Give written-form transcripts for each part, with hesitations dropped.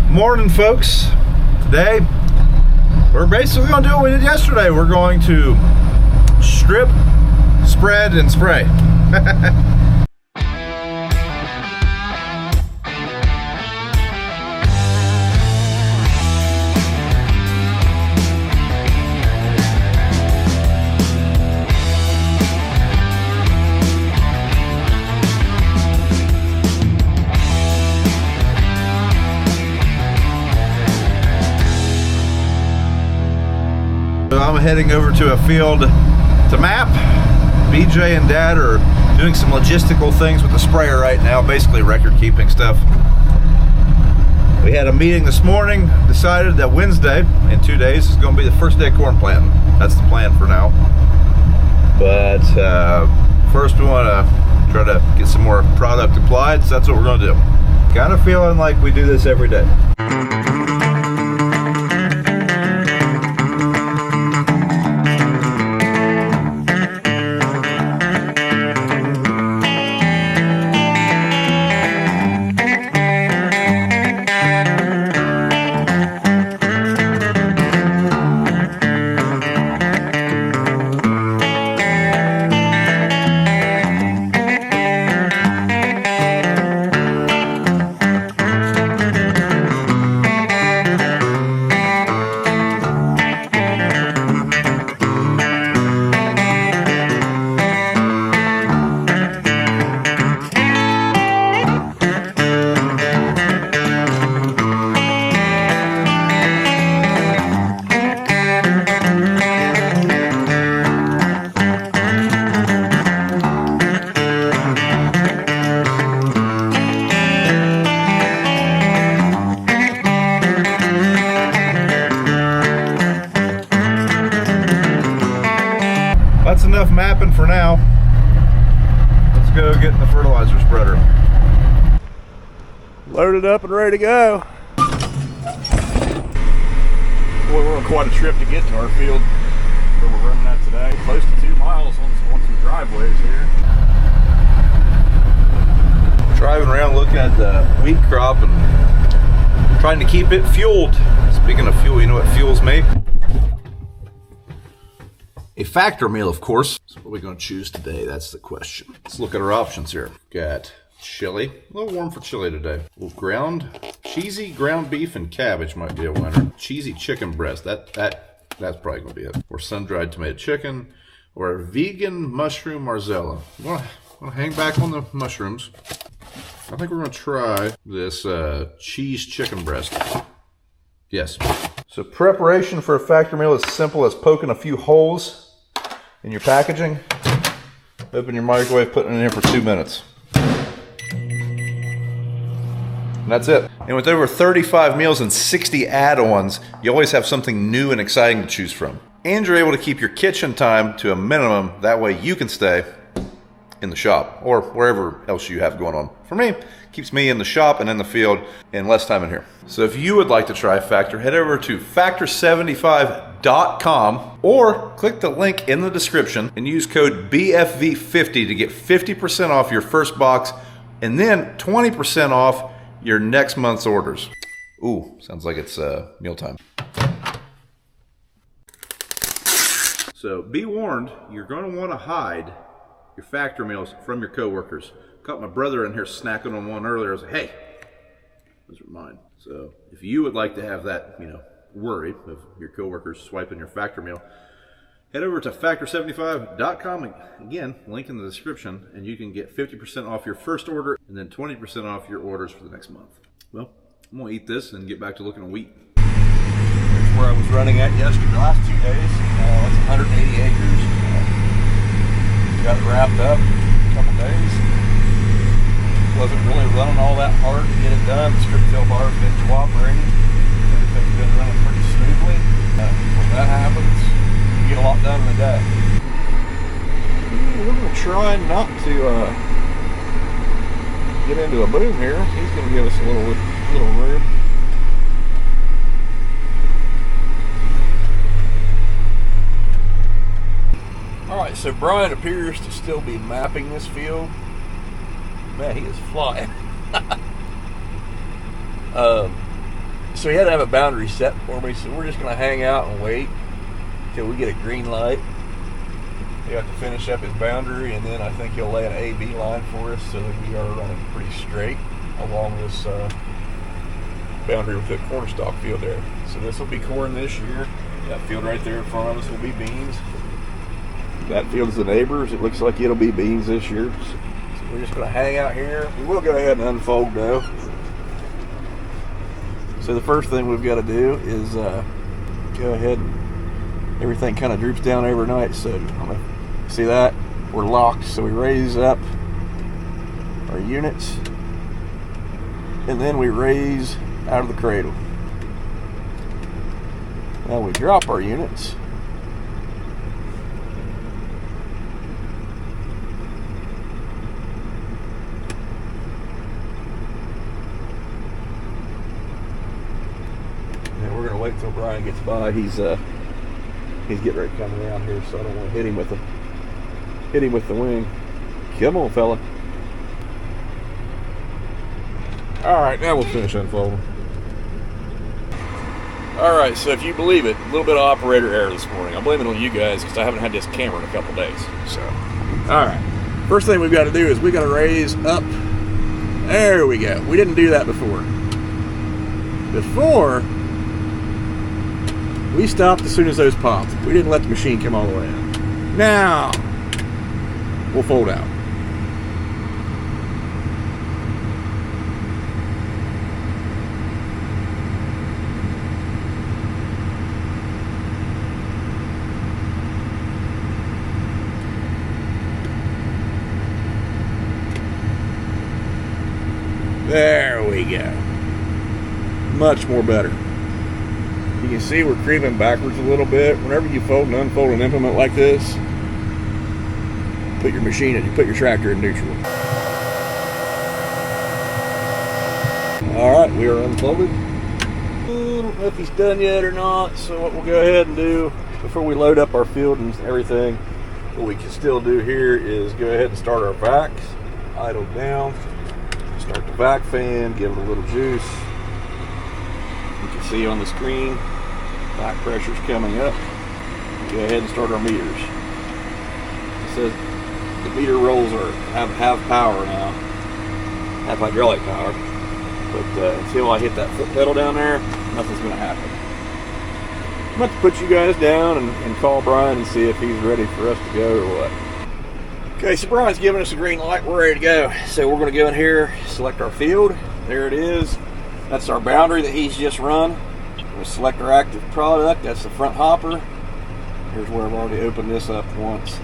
Morning, folks. Today we're basically going to do what we did yesterday. We're going to strip, spread, and spray. I'm heading over to a field to map. BJ and Dad are doing some logistical things with the sprayer right now, basically record keeping stuff. We had a meeting this morning, decided that Wednesday, in 2 days, is going to be the first day of corn planting. That's the plan for now. But first we want to try to get some more product applied, so that's what we're going to do. Kind of feeling like we do this every day. That's enough mapping for now. Let's go get in the fertilizer spreader. Loaded up and ready to go. Boy, we're on quite a trip to get to our field where we're running at today. Close to 2 miles on some driveways here. Driving around looking at the wheat crop and trying to keep it fueled. Speaking of fuel, you know what fuels me? A factor meal, of course. So what are we going to choose today? That's the question. Let's look at our options here. Got chili. A little warm for chili today. A little cheesy ground beef and cabbage might be a winner. Cheesy chicken breast. That's probably going to be it. Or sun-dried tomato chicken. Or a vegan mushroom marzella. I'm going to hang back on the mushrooms. I think we're going to try this cheese chicken breast. Yes. So preparation for a factor meal is simple as poking a few holes in your packaging, open your microwave, putting it in for 2 minutes. And that's it. And with over 35 meals and 60 add-ons, you always have something new and exciting to choose from. And you're able to keep your kitchen time to a minimum, that way you can stay in the shop or wherever else you have going on. For me, keeps me in the shop and in the field and less time in here. So if you would like to try Factor, head over to factor75.com or click the link in the description and use code BFV50 to get 50% off your first box and then 20% off your next month's orders. Ooh, sounds like it's mealtime. So be warned, you're going to want to hide your factor meals from your coworkers. Caught my brother in here snacking on one earlier. I was like, hey, those are mine. So if you would like to have that, worry of your coworkers swiping your factor meal, head over to factor75.com. Again, link in the description, and you can get 50% off your first order and then 20% off your orders for the next month. Well, I'm gonna eat this and get back to looking at wheat. Here's where I was running at yesterday, the last 2 days. It's 180 acres. Got it wrapped up a couple days. Wasn't really running all that hard to get it done. The strip tail bar's been cooperating. Everything's been running pretty smoothly. When that happens, you get a lot done in a day. We're going to try not to get into a boom here. He's going to give us a little room. Alright, so Brian appears to still be mapping this field. Man, he is flying. So he had to have a boundary set for me, so we're just going to hang out and wait till we get a green light. He have to finish up his boundary, and then I think he'll lay an A-B line for us so that we are running pretty straight along this boundary with the cornstalk field there. So this will be corn this year. That field right there in front of us will be beans. That field is the neighbors. It looks like it'll be beans this year. So we're just going to hang out here. We will go ahead and unfold though. So the first thing we've got to do is go ahead. Everything kind of droops down overnight. So I'm gonna see that we're locked. So we raise up our units, and then we raise out of the cradle. Now we drop our units. And we're gonna wait till Brian gets by. He's getting ready to come around here, so I don't want to hit him with the wing. Come on, fella. All right, now we'll finish unfolding. All right, so if you believe it, a little bit of operator error this morning. I'm blaming it on you guys because I haven't had this camera in a couple days. So, all right. First thing we've got to do is we got to raise up. There we go. We didn't do that before. We stopped as soon as those popped. We didn't let the machine come all the way out. Now, we'll fold out. There we go. Much more better. You can see we're creeping backwards a little bit. Whenever you fold and unfold an implement like this, put your machine in, you put your tractor in neutral. All right, we are unfolded. I don't know if he's done yet or not, so what we'll go ahead and do before we load up our field and everything, what we can still do here is go ahead and start our vacs, idle down, start the vac fan, give it a little juice. You can see on the screen, vac pressure's coming up. Go ahead and start our meters. It says the meter rolls have power now, have hydraulic power, but until I hit that foot pedal down there, nothing's going to happen. I'm about to put you guys down and call Brian and see if he's ready for us to go or what. Okay, so Brian's giving us a green light. We're ready to go. So we're going to go in here, select our field. There it is. That's our boundary that he's just run. We'll select our active product. That's the front hopper. Here's where I've already opened this up once.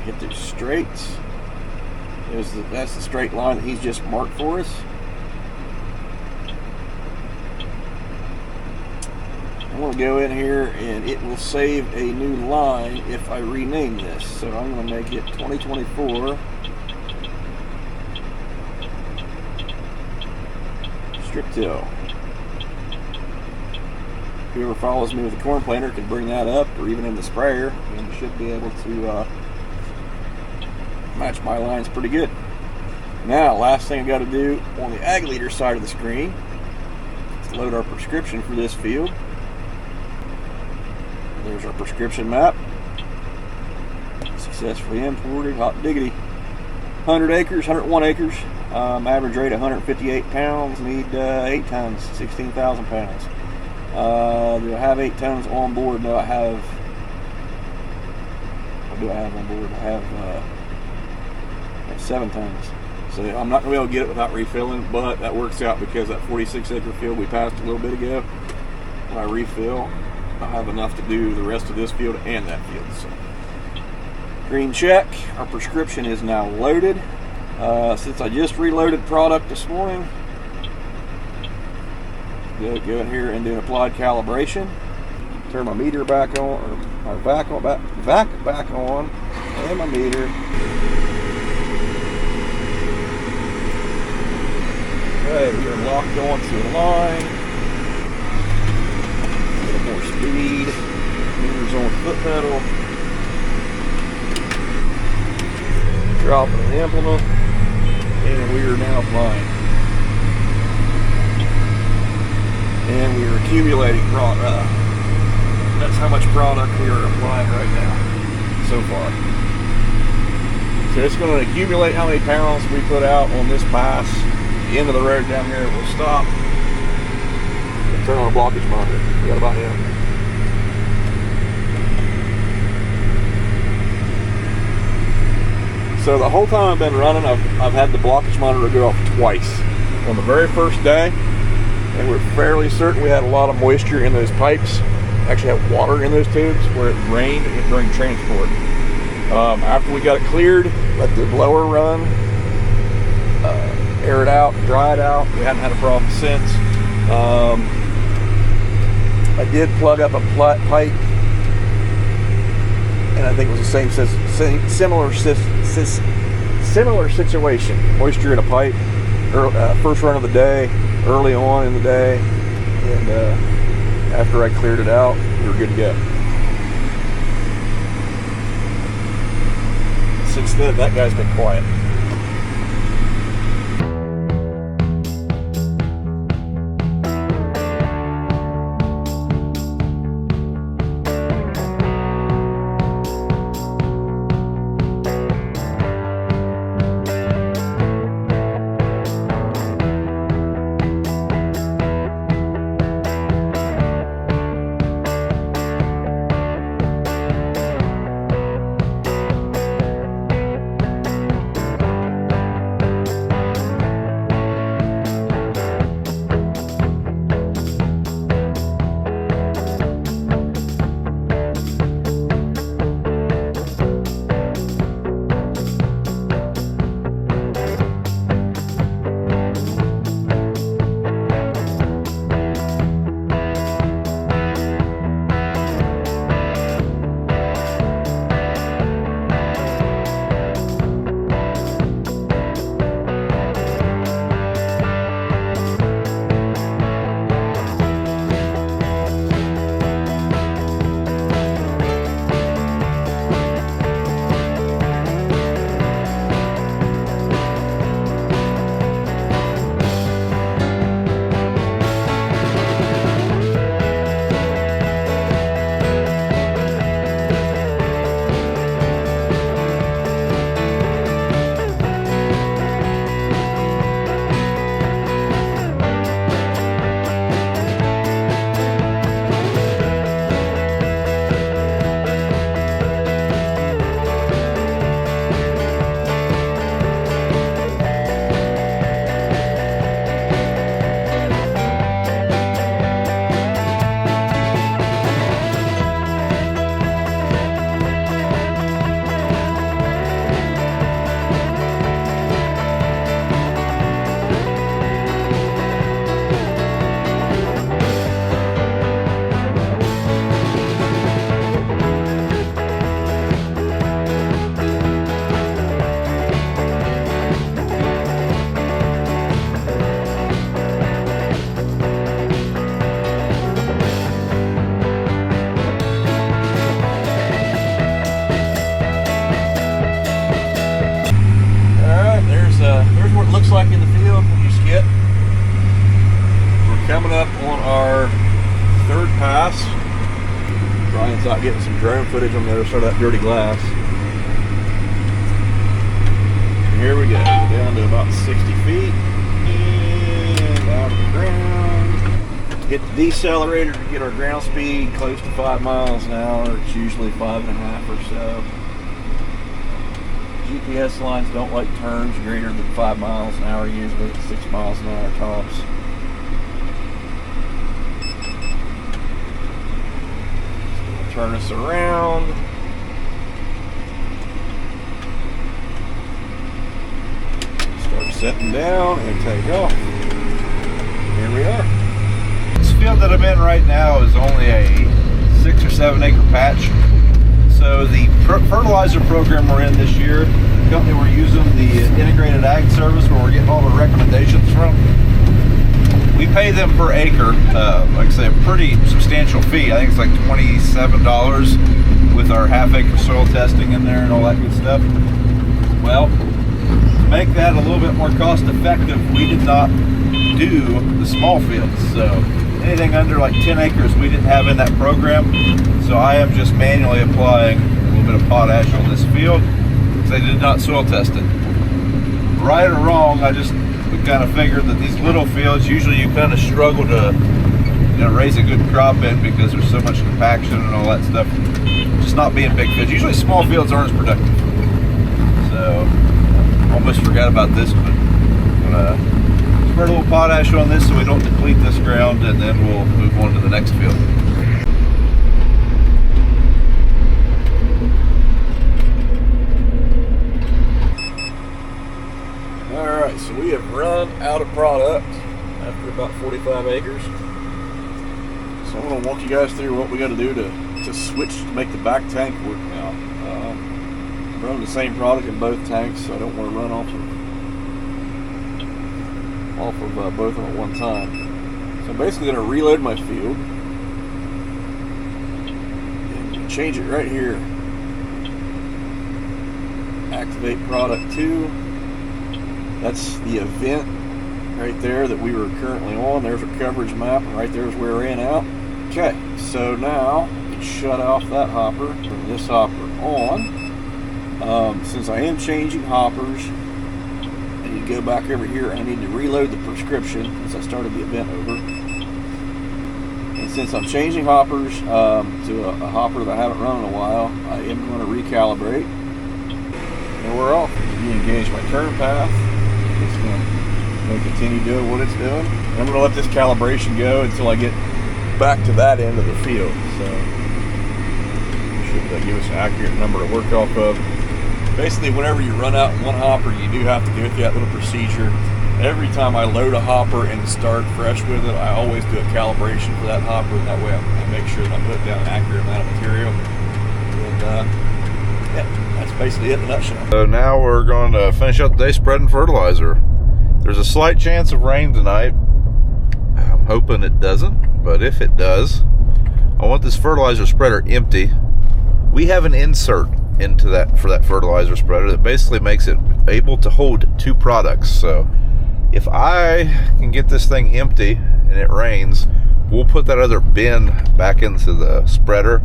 Hit the straights. That's the straight line that he's just marked for us. I'm going to go in here and it will save a new line if I rename this. So I'm going to make it 2024 strip till. Whoever follows me with the corn planter can bring that up, or even in the sprayer, and you should be able to match my lines pretty good. Now, last thing I got to do on the ag leader side of the screen is load our prescription for this field. There's our prescription map. Successfully imported, hot diggity. 100 acres, 101 acres. Average rate 158 pounds. Need 8 tons, 16,000 pounds. Do I have 8 tons on board? No, I have. What do I have on board? I have 7 tons. So I'm not going to be able to get it without refilling, but that works out because that 46 acre field we passed a little bit ago, when I refill, I have enough to do the rest of this field and that field. So, green check. Our prescription is now loaded. Since I just reloaded product this morning, go in here and do an applied calibration. Turn my meter back on, or my vac back on, and my meter. Okay, we are locked onto the line. More speed. Meters on the foot pedal. Dropping the implement. And we are now flying. and we are accumulating product. That's how much product we are applying right now, so far. So it's going to accumulate how many pounds we put out on this pass. At the end of the road down here, we'll stop and turn on a blockage monitor. Forgot about him. So the whole time I've been running, I've had the blockage monitor go off twice. On the very first day, and we're fairly certain we had a lot of moisture in those pipes. Actually had water in those tubes where it rained during transport. After we got it cleared, let the blower run, air it out, dry it out. We haven't had a problem since. I did plug up a pipe, and I think it was the similar situation. Moisture in a pipe, first run of the day, early on in the day, and after I cleared it out, we were good to go. Since then, that guy's been quiet. Looks like in the field when you skip. We're coming up on our third pass. Brian's out getting some drone footage on the other side of that dirty glass. And here we go. We're down to about 60 feet and out of the ground. Hit the decelerator to get our ground speed close to 5 miles an hour. It's usually 5.5 or so. GPS lines don't like turns greater than 5 miles an hour, usually it's 6 miles an hour tops. Turn us around. Start setting down and take off. Here we are. This field that I'm in right now is only a 6 or 7 acre patch. So the fertilizer program we're in this year, the company we're using, the Integrated Ag Service, where we're getting all the recommendations from, we pay them per acre, like I say, a pretty substantial fee. I think it's like $27 with our half-acre soil testing in there and all that good stuff. Well, to make that a little bit more cost-effective, we did not do the small fields. So anything under like 10 acres we didn't have in that program. So I am just manually applying a little bit of potash on this field because they did not soil test it. Right or wrong, I just kind of figured that these little fields, usually you kind of struggle to raise a good crop in because there's so much compaction and all that stuff. Just not being big fields. Usually small fields aren't as productive. So almost forgot about this, but I'm gonna spread a little potash on this so we don't deplete this ground, and then we'll move on to the next field. Alright, so we have run out of product after about 45 acres. So I'm going to walk you guys through what we got to do to switch to make the back tank work now. I'm running the same product in both tanks, so I don't want to run off of both of them at one time. So I'm basically going to reload my field and change it right here. Activate product 2. That's the event right there that we were currently on. There's our coverage map, and right there is where we're in out. Okay, so now shut off that hopper, turn this hopper on. Since I am changing hoppers, I need to go back over here. I need to reload the prescription since I started the event over. And since I'm changing hoppers to a hopper that I haven't run in a while, I am going to recalibrate. And we're off. Re-engage my turn path. It's going to continue doing what it's doing. And I'm going to let this calibration go until I get back to that end of the field. So should give us an accurate number to work off of. Basically, whenever you run out in one hopper, you do have to go through that little procedure. Every time I load a hopper and start fresh with it, I always do a calibration for that hopper, and that way I make sure that I'm putting down an accurate amount of material. And yeah, that's basically it in a nutshell. So now we're going to finish up the day spreading fertilizer. There's a slight chance of rain tonight. I'm hoping it doesn't, but if it does, I want this fertilizer spreader empty. We have an insert into that for that fertilizer spreader that basically makes it able to hold 2 products. So if I can get this thing empty and it rains, we'll put that other bin back into the spreader.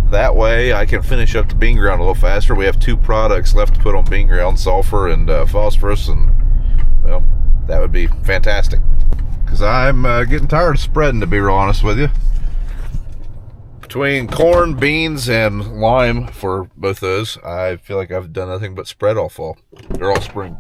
That way I can finish up the bean ground a little faster. We have 2 products left to put on bean ground, sulfur and phosphorus, and well, that would be fantastic. Because I'm getting tired of spreading, to be real honest with you. Between corn, beans, and lime for both those, I feel like I've done nothing but spread all fall, or all spring.